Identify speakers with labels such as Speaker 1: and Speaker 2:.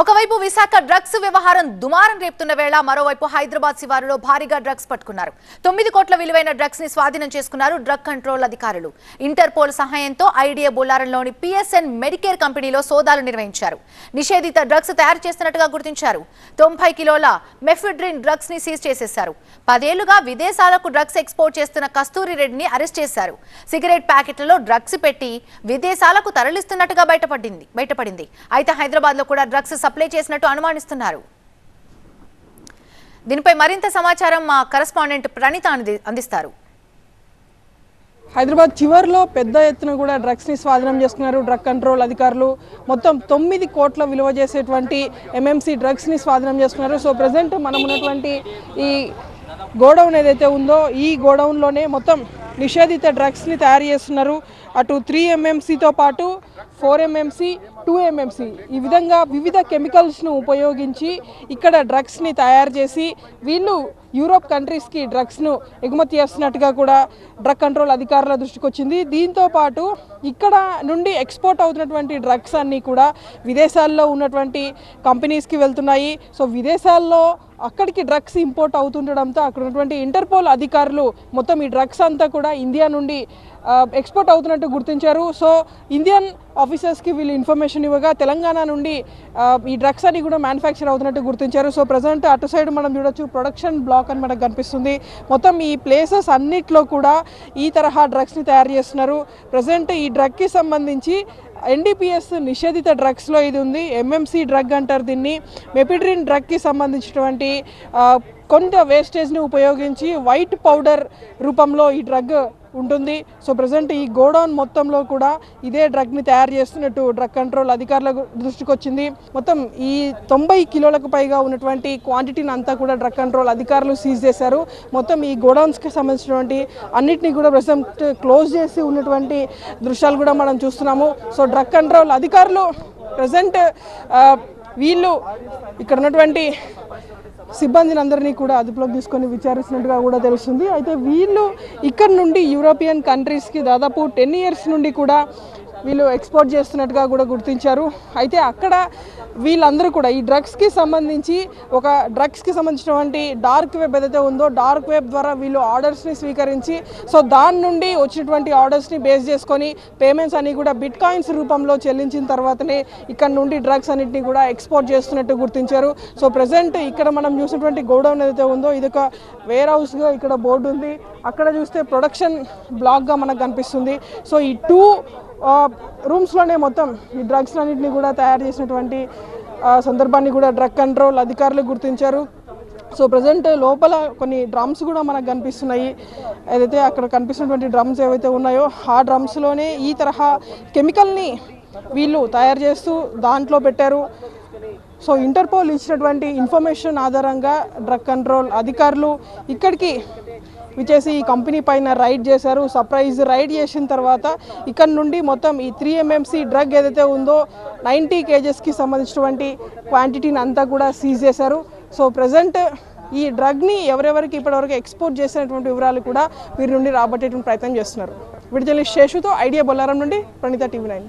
Speaker 1: ఒకవైపు విశాఖ డ్రగ్స్ వ్యవహారం దుమారం రేపుతున్న వేళ మరోవైపు హైదరాబాద్ శివారులో భారీగా డ్రగ్స్ పట్టుకున్నారు. 9 కోట్ల విలువైన డ్రగ్స్ ని స్వాధీనం చేసుకున్నారు డ్రగ్ కంట్రోల్ అధికారులు. ఇంటర్పోల్ సహాయంతో ఐడియా బొల్లారంలోని పిఎస్ఎన్ మెడికేర్ కంపెనీలో సోదాలు నిర్వహించారు. నిషేధిత డ్రగ్స్ తయారు చేస్తున్నట్టుగా గుర్తించారు. 90 కిలోల మెఫిడ్రిన్ డ్రగ్స్ ని సీజ్ చేసేశారు. 10 ఏళ్లుగా విదేశాలకు డ్రగ్స్ ఎక్స్పోర్ట్ చేస్తున్న కస్తూరి రెడ్డిని అరెస్ట్ చేశారు. సిగరెట్ ప్యాకెట్లలో డ్రగ్స్ పెట్టి విదేశాలకు తరలిస్తున్నట్టుగా బయటపడింది. అయితే హైదరాబాద్ లో కూడా డ్రగ్స్ సప్లై చేసినట్టు అనుమానిస్తున్నారు. దీనిపై మరింత సమాచారం మా కరెస్పాండెంట్ ప్రణీత అందిస్తారు.
Speaker 2: హైదరాబాద్ చివర్లో పెద్ద ఎత్తున కూడా డ్రగ్స్ ని స్వాధీనం చేసుకున్నారు డ్రగ్ కంట్రోల్ అధికారులు. మొత్తం 9 కోట్ల విలువ చేసేటువంటి ఎంఎంసీ డ్రగ్స్ ని స్వాధీనం చేసుకున్నారు. సో ప్రజెంట్ మనం ఉన్నటువంటి ఈ గోడౌన్ ఏదైతే ఉందో ఈ గోడౌన్లోనే మొత్తం నిషేధిత డ్రగ్స్ని తయారు చేస్తున్నారు. అటు 3 MMCతో పాటు 4 MMC 2 MMC ఈ విధంగా వివిధ కెమికల్స్ను ఉపయోగించి ఇక్కడ డ్రగ్స్ని తయారు చేసి వీళ్ళు యూరోప్ కంట్రీస్కి డ్రగ్స్ను ఎగుమతి చేస్తున్నట్టుగా కూడా డ్రగ్ కంట్రోల్ అధికారుల దృష్టికి వచ్చింది. దీంతో పాటు ఇక్కడ నుండి ఎక్స్పోర్ట్ అవుతున్నటువంటి డ్రగ్స్ అన్నీ కూడా విదేశాల్లో ఉన్నటువంటి కంపెనీస్కి వెళ్తున్నాయి. సో విదేశాల్లో అక్కడికి డ్రగ్స్ ఇంపోర్ట్ అవుతుండడంతో అక్కడ ఉన్నటువంటి ఇంటర్పోల్ అధికారులు మొత్తం ఈ డ్రగ్స్ అంతా కూడా ఇండియా నుండి ఎక్స్పోర్ట్ అవుతున్నట్టు గుర్తించారు. సో ఇండియన్ ఆఫీసర్స్కి వీళ్ళు ఇన్ఫర్మేషన్ ఇవ్వగా తెలంగాణ నుండి ఈ డ్రగ్స్ అన్ని కూడా మ్యానుఫ్యాక్చర్ అవుతున్నట్టు గుర్తించారు. సో ప్రజెంట్ అటు సైడ్ మనం చూడొచ్చు ప్రొడక్షన్ బ్లాక్ అని మనకు కనిపిస్తుంది. మొత్తం ఈ ప్లేసెస్ అన్నిట్లో కూడా ఈ తరహా డ్రగ్స్ని తయారు చేస్తున్నారు. ప్రజెంట్ ఈ డ్రగ్కి సంబంధించి NDPS నిషేధిత డ్రగ్స్లో ఇది ఉంది. MMC డ్రగ్ అంటారు దీన్ని. మెపిడ్రిన్ డ్రగ్కి సంబంధించినటువంటి కొంత వేస్టేజ్ని ఉపయోగించి వైట్ పౌడర్ రూపంలో ఈ డ్రగ్ ఉంటుంది. సో ప్రజెంట్ ఈ గోడౌన్ మొత్తంలో కూడా ఇదే డ్రగ్ని తయారు చేస్తున్నట్టు డ్రగ్ కంట్రోల్ అధికారుల దృష్టికి వచ్చింది. మొత్తం ఈ 90 కిలోలకు పైగా ఉన్నటువంటి క్వాంటిటీని అంతా కూడా డ్రగ్ కంట్రోల్ అధికారులు సీజ్ చేశారు. మొత్తం ఈ గోడౌన్స్కి సంబంధించినటువంటి అన్నిటినీ కూడా ప్రజెంట్ క్లోజ్ చేసి ఉన్నటువంటి దృశ్యాలు కూడా మనం చూస్తున్నాము. సో డ్రగ్ కంట్రోల్ అధికారులు ప్రజెంట్ వీళ్ళు ఇక్కడ ఉన్నటువంటి సిబ్బందిని అందరినీ కూడా అదుపులోకి తీసుకొని విచారిస్తున్నట్టుగా కూడా తెలుస్తుంది. అయితే వీళ్ళు ఇక్కడ నుండి యూరోపియన్ కంట్రీస్కి దాదాపు 10 ఇయర్స్ నుండి కూడా వీళ్ళు ఎక్స్పోర్ట్ చేస్తున్నట్టుగా కూడా గుర్తించారు. అయితే అక్కడ వీళ్ళందరూ కూడా ఈ డ్రగ్స్కి సంబంధించినటువంటి డార్క్ వెబ్ ఏదైతే ఉందో డార్క్ వెబ్ ద్వారా వీళ్ళు ఆర్డర్స్ని స్వీకరించి సో దాని నుండి వచ్చినటువంటి ఆర్డర్స్ని బేస్ చేసుకొని పేమెంట్స్ అన్ని కూడా బిట్ కాయిన్స్ రూపంలో చెల్లించిన తర్వాతనే ఇక్కడ నుండి డ్రగ్స్ అన్నింటినీ కూడా ఎక్స్పోర్ట్ చేస్తున్నట్టు గుర్తించారు. సో ప్రజెంట్ ఇక్కడ మనం చూసినటువంటి గోడౌన్ ఏదైతే ఉందో ఇది ఒక వేర్ హౌస్గా ఇక్కడ బోర్డు ఉంది. అక్కడ చూస్తే ప్రొడక్షన్ బ్లాక్గా మనకు కనిపిస్తుంది. సో ఈ 2 రూమ్స్లోనే మొత్తం ఈ డ్రగ్స్ అన్నింటినీ కూడా తయారు చేసినటువంటి సందర్భాన్ని కూడా డ్రగ్ కంట్రోల్ అధికారులు గుర్తించారు. సో ప్రజెంట్ లోపల కొన్ని డ్రమ్స్ కూడా మనకు కనిపిస్తున్నాయి. ఏదైతే అక్కడ కనిపిస్తున్నటువంటి డ్రమ్స్ ఏవైతే ఉన్నాయో ఆ డ్రమ్స్లోనే ఈ తరహా కెమికల్ని వీళ్ళు తయారు చేస్తూ దాంట్లో పెట్టారు. సో ఇంటర్పోల్ ఇచ్చినటువంటి ఇన్ఫర్మేషన్ ఆధారంగా డ్రగ్ కంట్రోల్ అధికారులు ఇక్కడికి విచ్చేసి ఈ కంపెనీ పైన రైడ్ చేశారు. సర్ప్రైజ్ రైడ్ చేసిన తర్వాత ఇక్కడ నుండి మొత్తం ఈ 3 MMC డ్రగ్ ఏదైతే ఉందో 90 kgsకి సంబంధించినటువంటి క్వాంటిటీని అంతా కూడా సీజ్ చేశారు. సో ప్రజెంట్ ఈ డ్రగ్ని ఎవరెవరికి ఇప్పటివరకు ఎక్స్పోర్ట్ చేసినటువంటి వివరాలు కూడా వీరి నుండి రాబట్టేటువంటి ప్రయత్నం చేస్తున్నారు. వీడియో జర్నలిస్ట్ శేషుతో ఐడియా బొల్లారం నుండి ప్రణీత TV9.